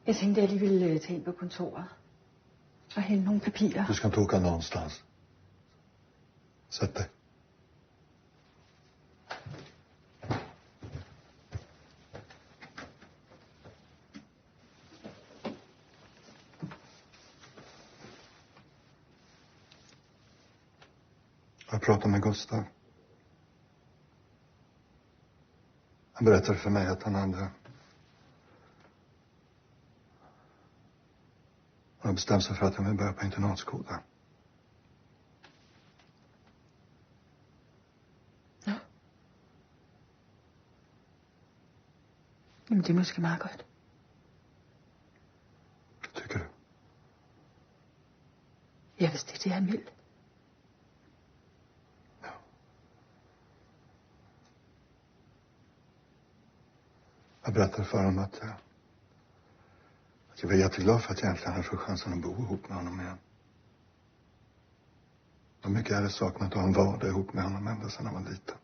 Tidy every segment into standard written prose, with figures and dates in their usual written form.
Jeg tænkte, at jeg lige ville tage ind på kontoret og hente nogle papirer. Du ska inte åka någonstans. Sätt dig. Jag pratade med Gustav. Han berättade för mig att han har bestämt sig för att han vill börja på internatskola. Ja. Jamen, det er måske meget godt. Tycker du? Ja, hvis det er det, han vil. Ja. Jag berättade för honom att jag var jätteglad för att jag äntligen hade fått chansen att bo ihop med honom igen. Och mycket jag hade saknat att ha en vardag ihop med honom ända sedan han var liten.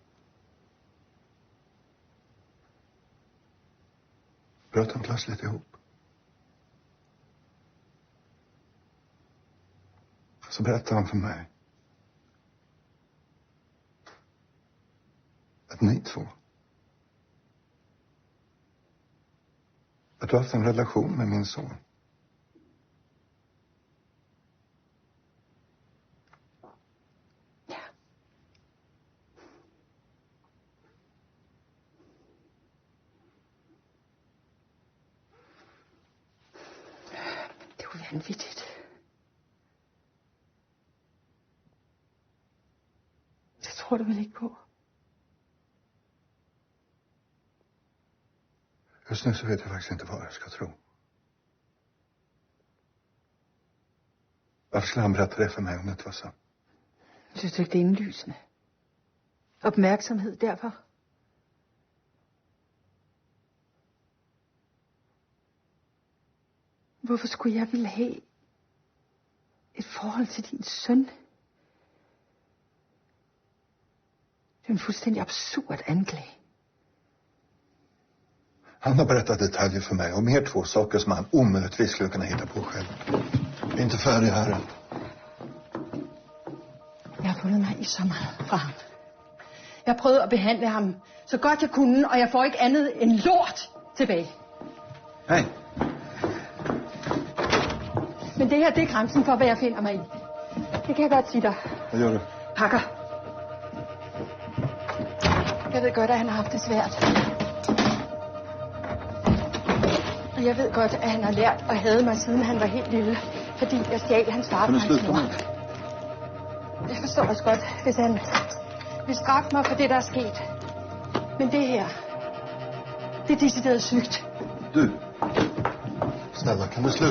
Bröt han plötsligt ihop. Så berättade han för mig att ni två, att du har haft en relation med min son. Ja. Det er jo vanvittigt. Det tror du vel ikke på? Just nu så vet jag faktiskt inte vad jag ska tro. Varför skulle han berätta det för mig om det inte var sant? Synes du ikke, det er indlysende? Opmærksomhed derfor. Hvorfor skulle jeg ville have et forhold til din søn? Det er en fuldstændig absurd anklage. Han har berättat detaljer för mig om er två saker som han omöjligtvis skulle kunna hitta på själv. Jag är inte färdig här än. Jeg har fundet mig i så meget fra ham. Jeg har prøvet at behandle ham så godt jeg kunne, og jeg får ikke andet end lort tilbage. Hej. Men det her, det er grænsen for, hvad jeg finder mig i. Det kan jeg godt sige dig. Hvad gør du? Pakker. Jeg ved godt, at han har haft det svært. Og jeg ved godt, at han har lært at hade mig, siden han var helt lille. Fordi jeg stjal hans far fra hans mor. Jeg forstår også godt, hvis han vil straffe mig for det, der er sket. Men det her, det er decideret sygt. Du, snälla, kan du sluta?